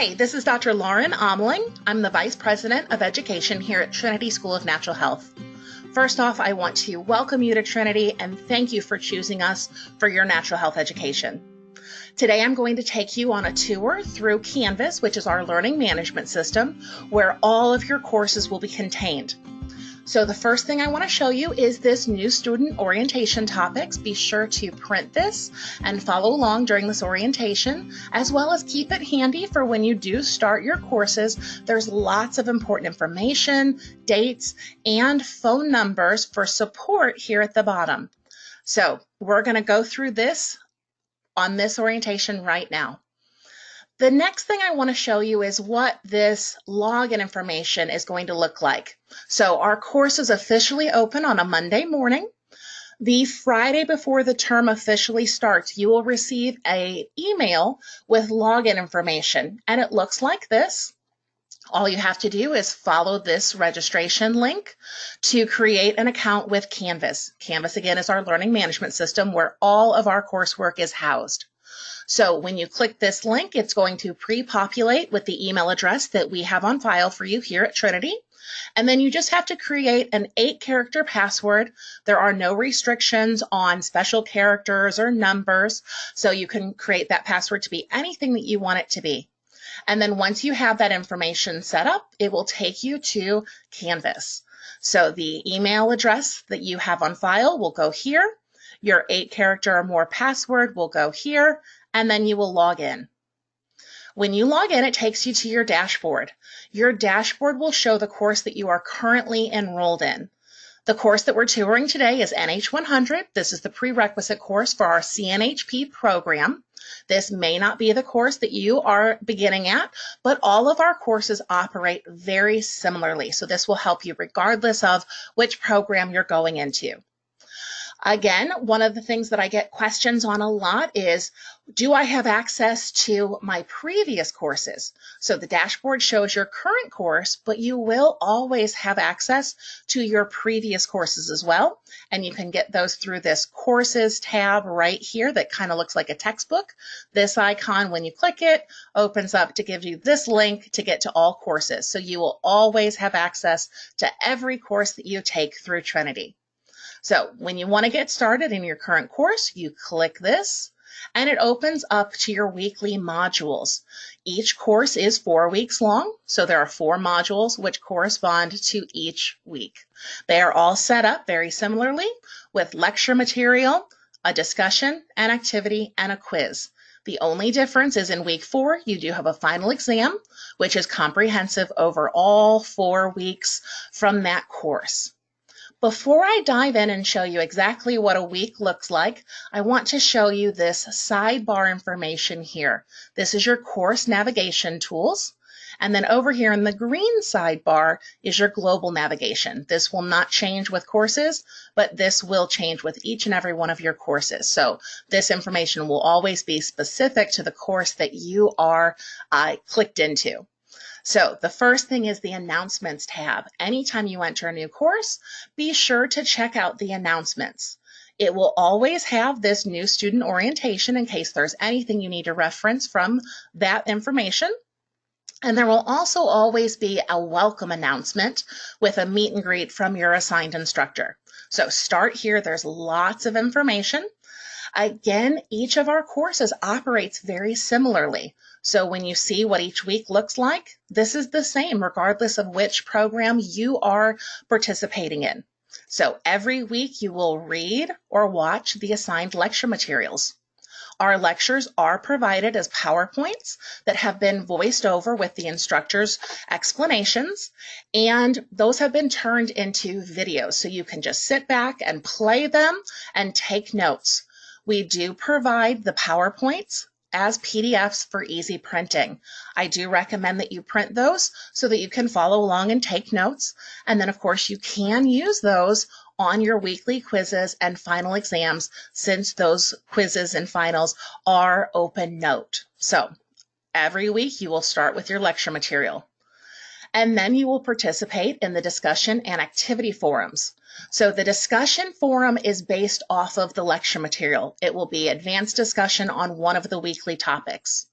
Hi, this is Dr. Lauren Omling. I'm the Vice President of Education here at Trinity School of Natural Health. First off, I want to welcome you to Trinity and thank you for choosing us for your natural health education. Today, I'm going to take you on a tour through Canvas, which is our learning management system, where all of your courses will be contained. So the first thing I want to show you is this new student orientation topics. Be sure to print this and follow along during this orientation, as well as keep it handy for when you do start your courses. There's lots of important information, dates, and phone numbers for support here at the bottom. So we're going to go through this on this orientation right now. The next thing I want to show you is what this login information is going to look like. So our course is officially open on a Monday morning. The Friday before the term officially starts, you will receive an email with login information, and it looks like this. All you have to do is follow this registration link to create an account with Canvas. Canvas, again, is our learning management system where all of our coursework is housed. So when you click this link, it's going to pre-populate with the email address that we have on file for you here at Trinity. And then you just have to create an 8-character password. There are no restrictions on special characters or numbers, so you can create that password to be anything that you want it to be. And then once you have that information set up, it will take you to Canvas. So the email address that you have on file will go here. Your 8-character or more password will go here, and then you will log in. When you log in, it takes you to your dashboard. Your dashboard will show the course that you are currently enrolled in. The course that we're touring today is NH100. This is the prerequisite course for our CNHP program. This may not be the course that you are beginning at, but all of our courses operate very similarly. So this will help you regardless of which program you're going into. Again, one of the things that I get questions on a lot is, do I have access to my previous courses? So the dashboard shows your current course, but you will always have access to your previous courses as well. And you can get those through this courses tab right here that kind of looks like a textbook. This icon, when you click it, opens up to give you this link to get to all courses. So you will always have access to every course that you take through Trinity. So when you want to get started in your current course, you click this and it opens up to your weekly modules. Each course is 4 weeks long, so there are 4 modules which correspond to each week. They are all set up very similarly with lecture material, a discussion, an activity, and a quiz. The only difference is in week 4, you do have a final exam, which is comprehensive over all 4 weeks from that course. Before I dive in and show you exactly what a week looks like, I want to show you this sidebar information here. This is your course navigation tools. And then over here in the green sidebar is your global navigation. This will not change with courses, but this will change with each and every one of your courses. So this information will always be specific to the course that you are clicked into. So the first thing is the announcements tab. Anytime you enter a new course, be sure to check out the announcements. It will always have this new student orientation in case there's anything you need to reference from that information. And there will also always be a welcome announcement with a meet and greet from your assigned instructor. So start here. There's lots of information. Again, each of our courses operates very similarly. So when you see what each week looks like, this is the same regardless of which program you are participating in. So every week you will read or watch the assigned lecture materials. Our lectures are provided as PowerPoints that have been voiced over with the instructor's explanations, and those have been turned into videos. So you can just sit back and play them and take notes. We do provide the PowerPoints as PDFs for easy printing. I do recommend that you print those so that you can follow along and take notes. And then, of course, you can use those on your weekly quizzes and final exams since those quizzes and finals are open note. So every week you will start with your lecture material. And then you will participate in the discussion and activity forums. So the discussion forum is based off of the lecture material. It will be advanced discussion on one of the weekly topics.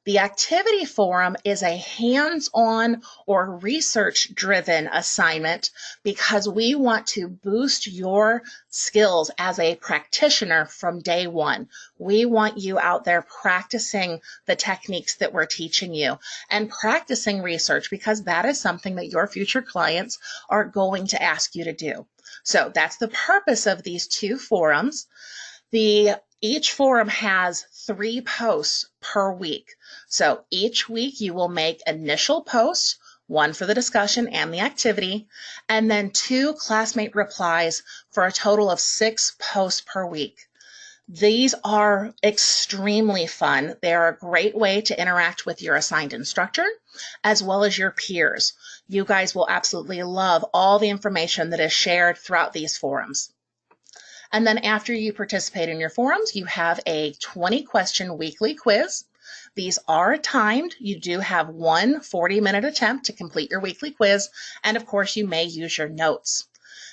The activity forum is a hands-on or research-driven assignment because we want to boost your skills as a practitioner from day one. We want you out there practicing the techniques that we're teaching you and practicing research because that is something that your future clients are going to ask you to do. So that's the purpose of these two forums. Each forum has 3 posts per week. So each week you will make initial posts, one for the discussion and the activity, and then 2 classmate replies for a total of 6 posts per week. These are extremely fun. They're a great way to interact with your assigned instructor as well as your peers. You guys will absolutely love all the information that is shared throughout these forums. And then after you participate in your forums, you have a 20-question weekly quiz. These are timed. You do have one 40-minute attempt to complete your weekly quiz, and of course, you may use your notes.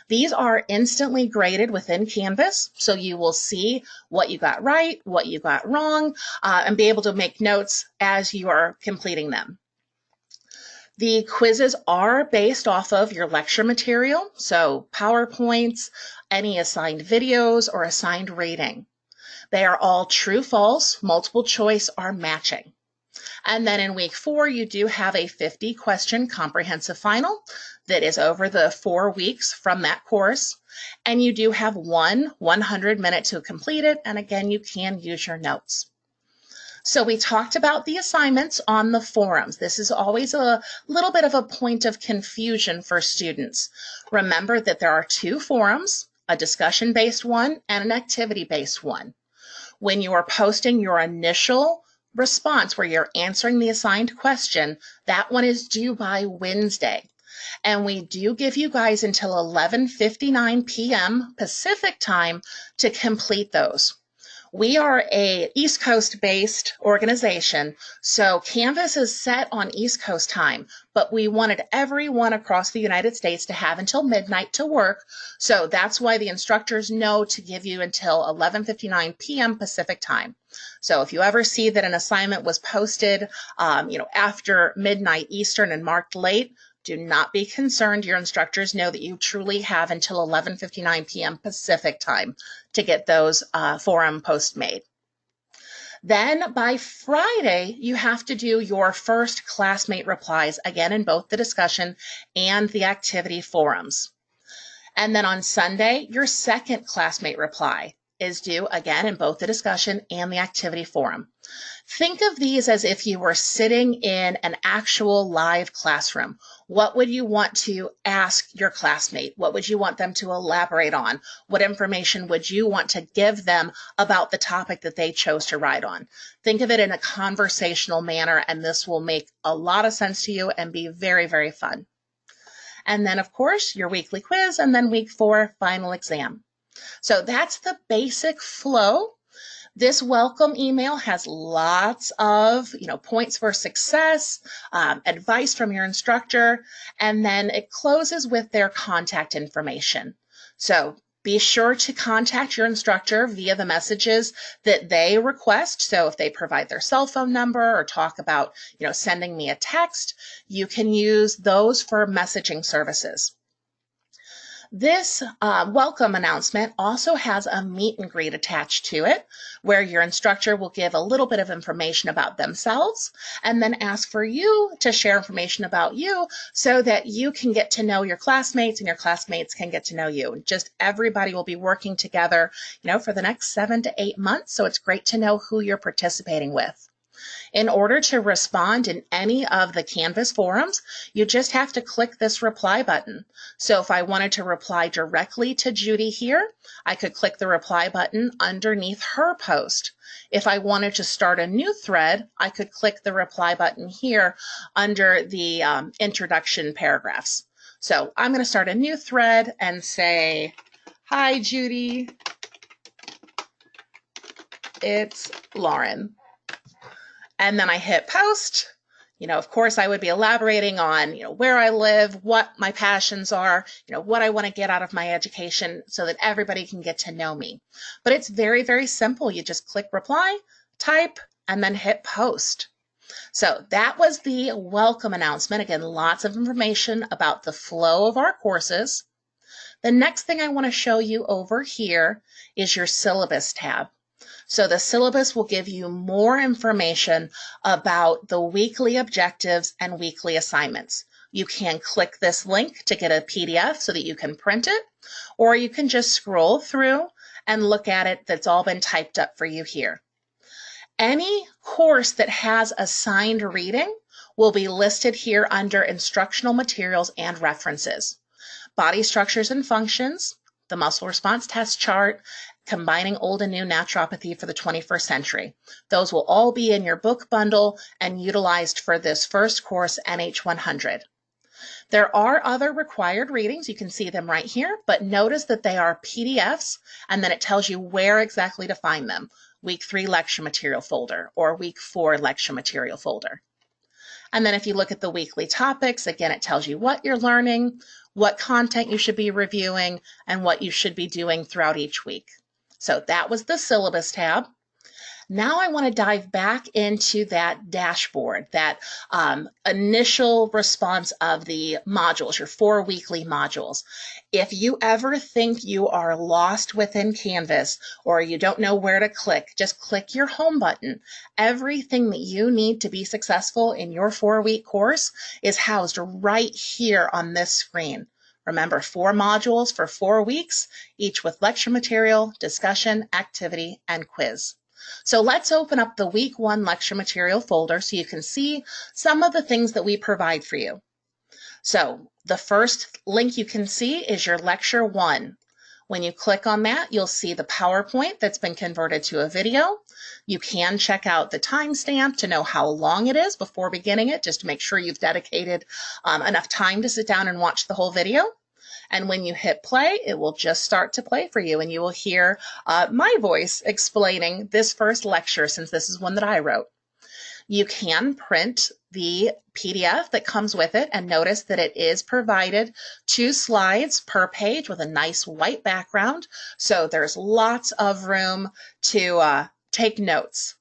These are instantly graded within Canvas, so you will see what you got right, what you got wrong, and be able to make notes as you are completing them. The quizzes are based off of your lecture material, so PowerPoints, any assigned videos, or assigned rating. They are all true, false, multiple choice, or matching. And then in week 4, you do have a 50-question comprehensive final that is over the 4 weeks from that course. And you do have one 100-minute to complete it. And again, you can use your notes. So we talked about the assignments on the forums. This is always a little bit of a point of confusion for students. Remember that there are 2 forums, a discussion-based one and an activity-based one. When you are posting your initial response where you're answering the assigned question, that one is due by Wednesday. And we do give you guys until 11:59 p.m. Pacific time to complete those. We are a East Coast based organization, so Canvas is set on East Coast time, but we wanted everyone across the United States to have until midnight to work. So that's why the instructors know to give you until 11:59 p.m. Pacific time. So if you ever see that an assignment was posted, after midnight Eastern and marked late, do not be concerned. Your instructors know that you truly have until 11:59 p.m. Pacific time to get those forum posts made. Then by Friday, you have to do your first classmate replies, again in both the discussion and the activity forums. And then on Sunday, your second classmate reply is due again in both the discussion and the activity forum. Think of these as if you were sitting in an actual live classroom. What would you want to ask your classmate? What would you want them to elaborate on? What information would you want to give them about the topic that they chose to write on? Think of it in a conversational manner, and this will make a lot of sense to you and be very, very fun. And then, of course, your weekly quiz, and then week 4, final exam. So that's the basic flow. This welcome email has lots of, points for success, advice from your instructor, and then it closes with their contact information. So be sure to contact your instructor via the messages that they request. So if they provide their cell phone number or talk about, sending me a text, you can use those for messaging services. This welcome announcement also has a meet and greet attached to it, where your instructor will give a little bit of information about themselves and then ask for you to share information about you so that you can get to know your classmates and your classmates can get to know you. Just everybody will be working together, for the next 7 to 8 months. So it's great to know who you're participating with. In order to respond in any of the Canvas forums, you just have to click this reply button. So if I wanted to reply directly to Judy here, I could click the reply button underneath her post. If I wanted to start a new thread, I could click the reply button here under the introduction paragraphs. So I'm going to start a new thread and say, "Hi, Judy. It's Lauren." And then I hit post. Of course, I would be elaborating on, where I live, what my passions are, what I want to get out of my education so that everybody can get to know me. But it's very, very simple. You just click reply, type, and then hit post. So that was the welcome announcement. Again, lots of information about the flow of our courses. The next thing I want to show you over here is your syllabus tab. So the syllabus will give you more information about the weekly objectives and weekly assignments. You can click this link to get a PDF so that you can print it, or you can just scroll through and look at it. That's all been typed up for you here. Any course that has assigned reading will be listed here under instructional materials and references. Body structures and functions, the muscle response test chart, combining old and new naturopathy for the 21st century. Those will all be in your book bundle and utilized for this first course, NH100. There are other required readings. You can see them right here, but notice that they are PDFs, and then it tells you where exactly to find them. Week 3 lecture material folder or week 4 lecture material folder. And then if you look at the weekly topics, again, it tells you what you're learning, what content you should be reviewing, and what you should be doing throughout each week. So that was the syllabus tab. Now I want to dive back into that dashboard, that initial response of the modules, your 4 weekly modules. If you ever think you are lost within Canvas or you don't know where to click, just click your home button. Everything that you need to be successful in your 4-week course is housed right here on this screen. Remember, 4 modules for 4 weeks, each with lecture material, discussion, activity, and quiz. So let's open up the week 1 lecture material folder so you can see some of the things that we provide for you. So the first link you can see is your lecture 1. When you click on that, you'll see the PowerPoint that's been converted to a video. You can check out the timestamp to know how long it is before beginning it, just to make sure you've dedicated enough time to sit down and watch the whole video. And when you hit play, it will just start to play for you, and you will hear my voice explaining this first lecture, since this is one that I wrote. You can print the PDF that comes with it, and notice that it is provided 2 slides per page with a nice white background, so there's lots of room to take notes.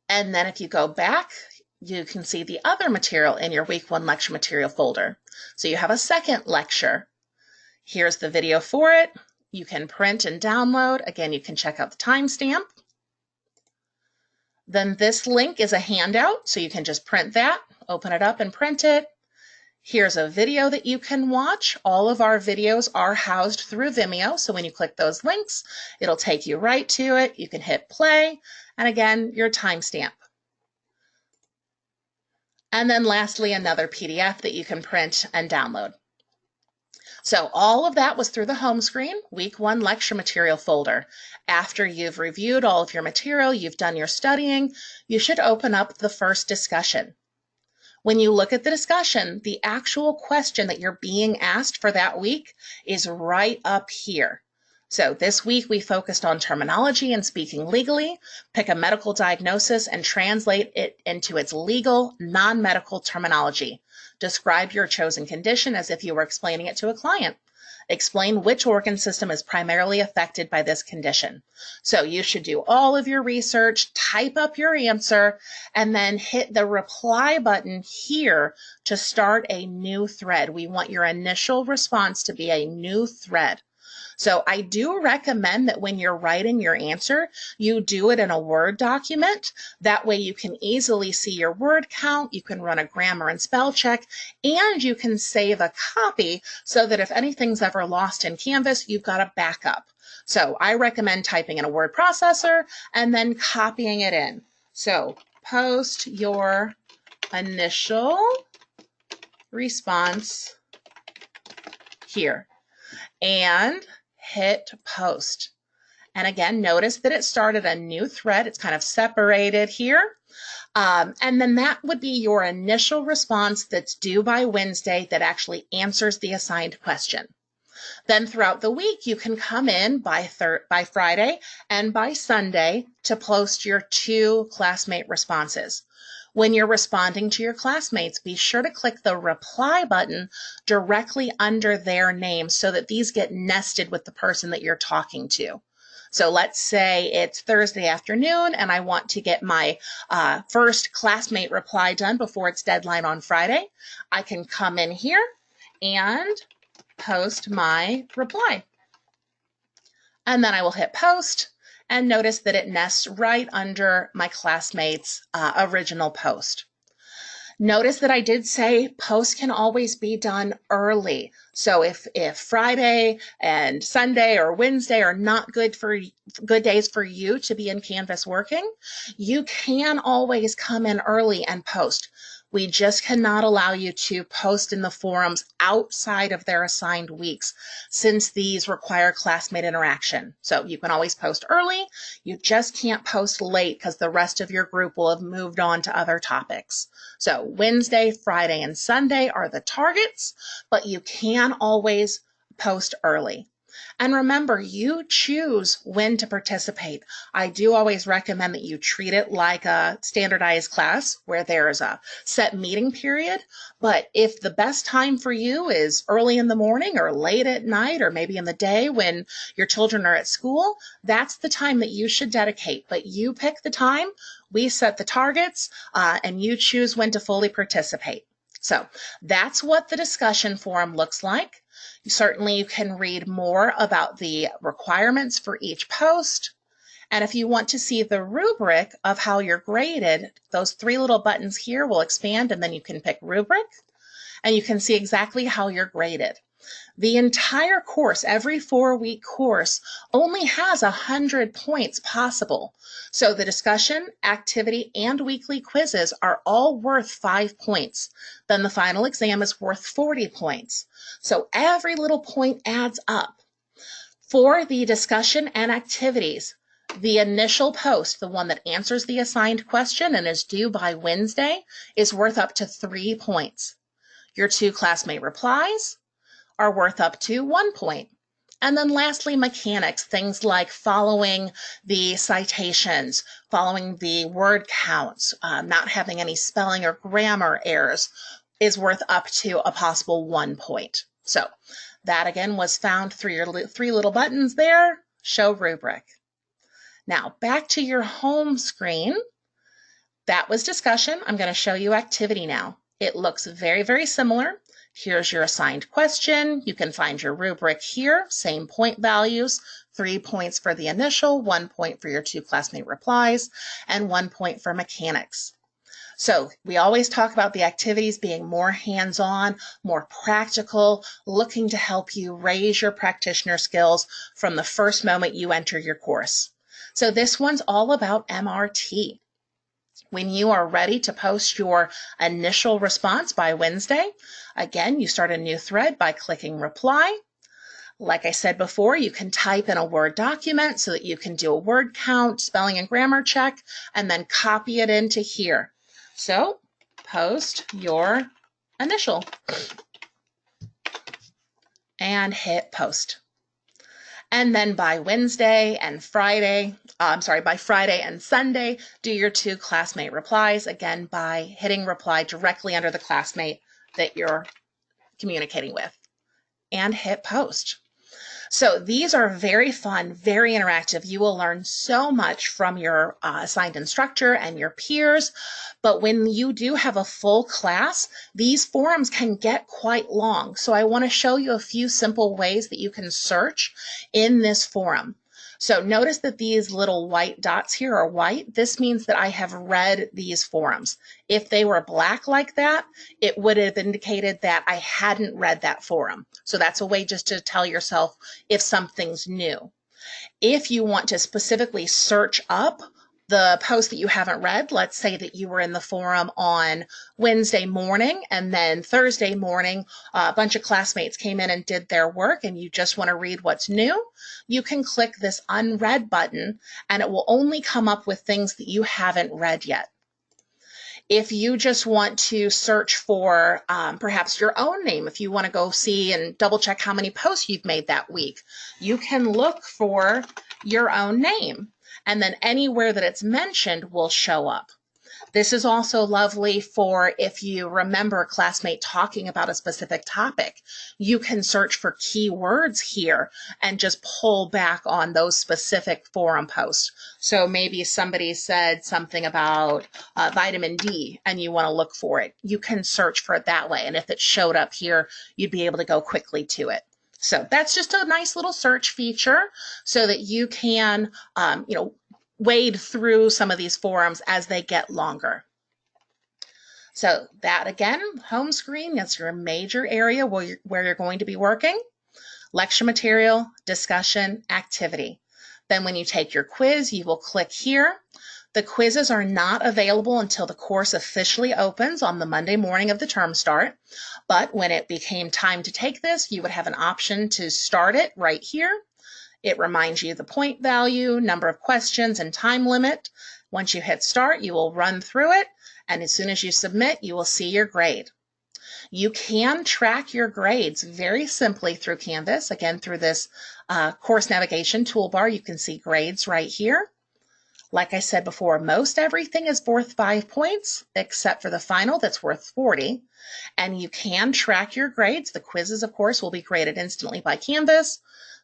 And then if you go back, you can see the other material in your week 1 lecture material folder. So you have a second lecture. Here's the video for it. You can print and download. Again, you can check out the timestamp. Then this link is a handout, so you can just print that, open it up and print it. Here's a video that you can watch. All of our videos are housed through Vimeo, so when you click those links, it'll take you right to it. You can hit play, and again, your timestamp. And then lastly, another PDF that you can print and download. So all of that was through the home screen, week 1 lecture material folder. After you've reviewed all of your material, you've done your studying, you should open up the first discussion. When you look at the discussion, the actual question that you're being asked for that week is right up here. So this week we focused on terminology and speaking legally. Pick a medical diagnosis and translate it into its legal, non-medical terminology. Describe your chosen condition as if you were explaining it to a client. Explain which organ system is primarily affected by this condition. So you should do all of your research, type up your answer, and then hit the reply button here to start a new thread. We want your initial response to be a new thread. So I do recommend that when you're writing your answer, you do it in a Word document. That way you can easily see your word count, you can run a grammar and spell check, and you can save a copy so that if anything's ever lost in Canvas, you've got a backup. So I recommend typing in a word processor and then copying it in. So post your initial response here and hit post. And again, notice that it started a new thread. It's kind of separated here. And then that would be your initial response that's due by Wednesday that actually answers the assigned question. Then throughout the week, you can come in by Friday and by Sunday to post your 2 classmate responses. When you're responding to your classmates, be sure to click the reply button directly under their name so that these get nested with the person that you're talking to. So let's say it's Thursday afternoon and I want to get my first classmate reply done before its deadline on Friday. I can come in here and post my reply. And then I will hit post and notice that it nests right under my classmate's original post. Notice that I did say posts can always be done early. So if Friday and Sunday or Wednesday are not good days for you to be in Canvas working, you can always come in early and post. We just cannot allow you to post in the forums outside of their assigned weeks since these require classmate interaction. So you can always post early. You just can't post late because the rest of your group will have moved on to other topics. So Wednesday, Friday, and Sunday are the targets, but you can always post early. And remember, you choose when to participate. I do always recommend that you treat it like a standardized class where there's a set meeting period. But if the best time for you is early in the morning or late at night or maybe in the day when your children are at school, that's the time that you should dedicate. But you pick the time, we set the targets, and you choose when to fully participate. So that's what the discussion forum looks like. Certainly, you can read more about the requirements for each post. And if you want to see the rubric of how you're graded, those 3 little buttons here will expand and then you can pick rubric and you can see exactly how you're graded. The entire course, every 4-week course, only has 100 points possible. So the discussion, activity, and weekly quizzes are all worth 5 points. Then the final exam is worth 40 points. So every little point adds up. For the discussion and activities, the initial post, the one that answers the assigned question and is due by Wednesday, is worth up to 3 points. Your 2 classmate replies are worth up to 1 point. And then lastly, mechanics, things like following the citations, following the word counts, not having any spelling or grammar errors, is worth up to a possible 1 point. So that again was found through your 3 little buttons there, show rubric. Now back to your home screen. That was discussion. I'm going to show you activity now. It looks very, very similar. Here's your assigned question. You can find your rubric here, same point values, 3 points for the initial, 1 point for your 2 classmate replies, and 1 point for mechanics. So we always talk about the activities being more hands-on, more practical, looking to help you raise your practitioner skills from the first moment you enter your course. So this one's all about MRT. When you are ready to post your initial response by Wednesday, again, you start a new thread by clicking reply. Like I said before, you can type in a Word document so that you can do a word count, spelling and grammar check, and then copy it into here. So post your initial and hit post. And then by Friday and Sunday, do your 2 classmate replies, again, by hitting reply directly under the classmate that you're communicating with, and hit post. So these are very fun, very interactive. You will learn so much from your assigned instructor and your peers. But when you do have a full class, these forums can get quite long. So I want to show you a few simple ways that you can search in this forum. So notice that these little white dots here are white. This means that I have read these forums. If they were black like that, it would have indicated that I hadn't read that forum. So that's a way just to tell yourself if something's new. If you want to specifically search up the post that you haven't read, let's say that you were in the forum on Wednesday morning and then Thursday morning, a bunch of classmates came in and did their work and you just want to read what's new, you can click this unread button and it will only come up with things that you haven't read yet. If you just want to search for perhaps your own name, if you want to go see and double check how many posts you've made that week, you can look for your own name. And then anywhere that it's mentioned will show up. This is also lovely for if you remember a classmate talking about a specific topic. You can search for keywords here and just pull back on those specific forum posts. So maybe somebody said something about vitamin D and you want to look for it. You can search for it that way. And if it showed up here, you'd be able to go quickly to it. So that's just a nice little search feature so that you can, wade through some of these forums as they get longer. So that again, home screen, that's your major area where you're going to be working. Lecture material, discussion, activity. Then when you take your quiz, you will click here. The quizzes are not available until the course officially opens on the Monday morning of the term start. But when it became time to take this, you would have an option to start it right here. It reminds you the point value, number of questions, and time limit. Once you hit start, you will run through it, and as soon as you submit, you will see your grade. You can track your grades very simply through Canvas. Again, through this course navigation toolbar, you can see grades right here. Like I said before, most everything is worth 5 points, except for the final that's worth 40. And you can track your grades. The quizzes, of course, will be graded instantly by Canvas.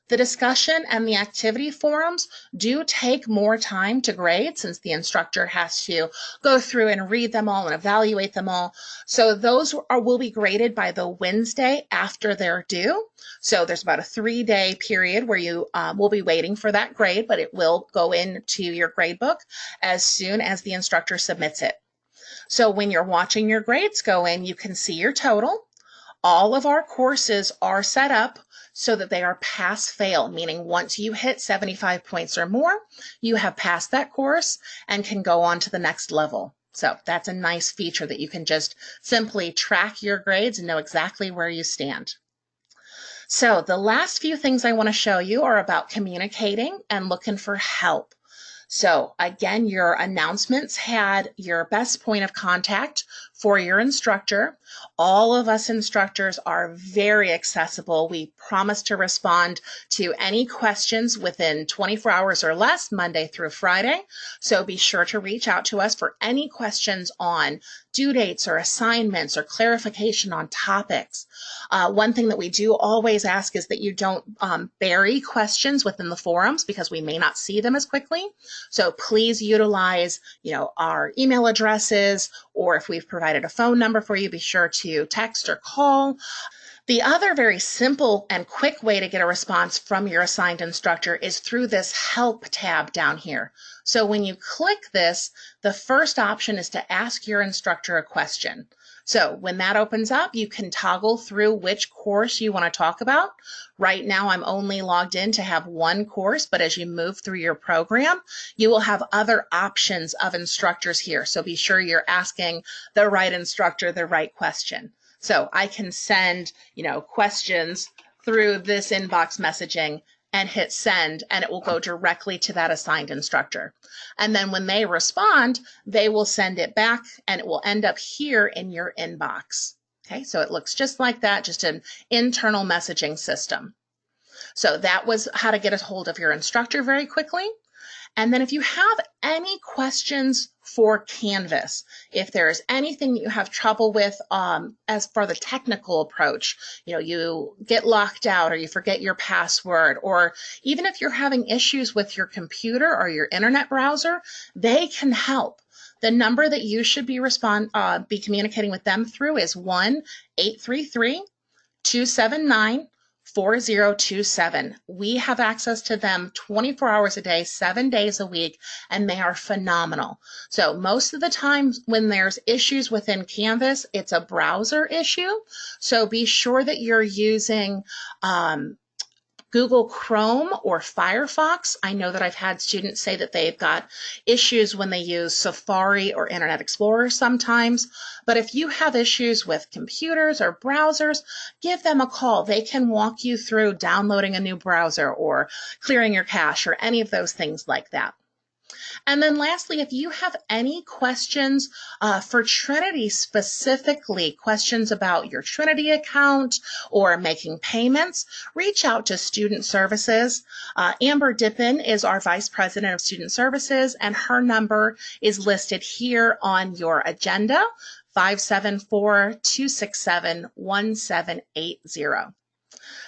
The discussion and the activity forums do take more time to grade since the instructor has to go through and read them all and evaluate them all. So those will be graded by the Wednesday after they're due. So there's about a 3-day period where you will be waiting for that grade, but it will go into your grade book as soon as the instructor submits it. So when you're watching your grades go in, you can see your total. All of our courses are set up so that they are pass-fail, meaning once you hit 75 points or more, you have passed that course and can go on to the next level. So that's a nice feature that you can just simply track your grades and know exactly where you stand. So the last few things I want to show you are about communicating and looking for help. So again, your announcements had your best point of contact for your instructor. All of us instructors are very accessible. We promise to respond to any questions within 24 hours or less, Monday through Friday. So be sure to reach out to us for any questions on due dates or assignments or clarification on topics. One thing that we do always ask is that you don't bury questions within the forums because we may not see them as quickly. So please utilize, our email addresses, or if we've provided a phone number for you, be sure to text or call. The other very simple and quick way to get a response from your assigned instructor is through this Help tab down here. So when you click this, the first option is to ask your instructor a question. So when that opens up, you can toggle through which course you want to talk about. Right now, I'm only logged in to have one course, but as you move through your program, you will have other options of instructors here. So be sure you're asking the right instructor the right question. So I can send, questions through this inbox messaging and hit send, and it will go directly to that assigned instructor. And then when they respond, they will send it back and it will end up here in your inbox. Okay, so it looks just like that, just an internal messaging system. So that was how to get a hold of your instructor very quickly. And then if you have any questions for Canvas, if there's anything that you have trouble with as for the technical approach, you get locked out or you forget your password, or even if you're having issues with your computer or your internet browser, they can help. The number that you should be communicating with them through is 1-833-279-4027. We have access to them 24 hours a day, 7 days a week, and they are phenomenal. So most of the time when there's issues within Canvas, it's a browser issue. So be sure that you're using Google Chrome or Firefox. I know that I've had students say that they've got issues when they use Safari or Internet Explorer sometimes. But if you have issues with computers or browsers, give them a call. They can walk you through downloading a new browser or clearing your cache or any of those things like that. And then lastly, if you have any questions for Trinity specifically, questions about your Trinity account or making payments, reach out to Student Services. Amber Dippin is our Vice President of Student Services, and her number is listed here on your agenda, 574-267-1780.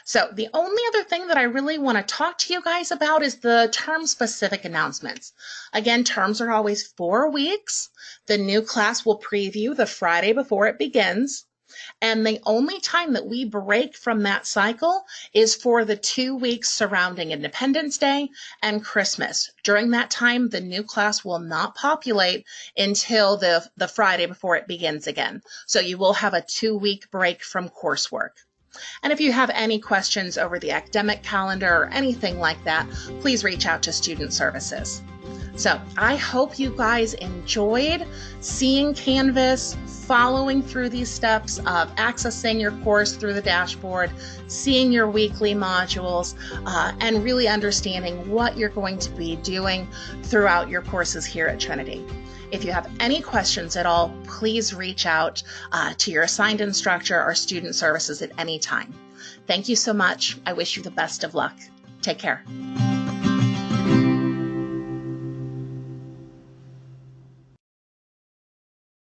So the only other thing that I really want to talk to you guys about is the term-specific announcements. Again, terms are always 4 weeks. The new class will preview the Friday before it begins. And the only time that we break from that cycle is for the 2 weeks surrounding Independence Day and Christmas. During that time, the new class will not populate until the Friday before it begins again. So you will have a 2-week break from coursework. And if you have any questions over the academic calendar or anything like that, please reach out to Student Services. So I hope you guys enjoyed seeing Canvas, following through these steps of accessing your course through the dashboard, seeing your weekly modules, and really understanding what you're going to be doing throughout your courses here at Trinity. If you have any questions at all, please reach out to your assigned instructor or Student Services at any time. Thank you so much. I wish you the best of luck. Take care.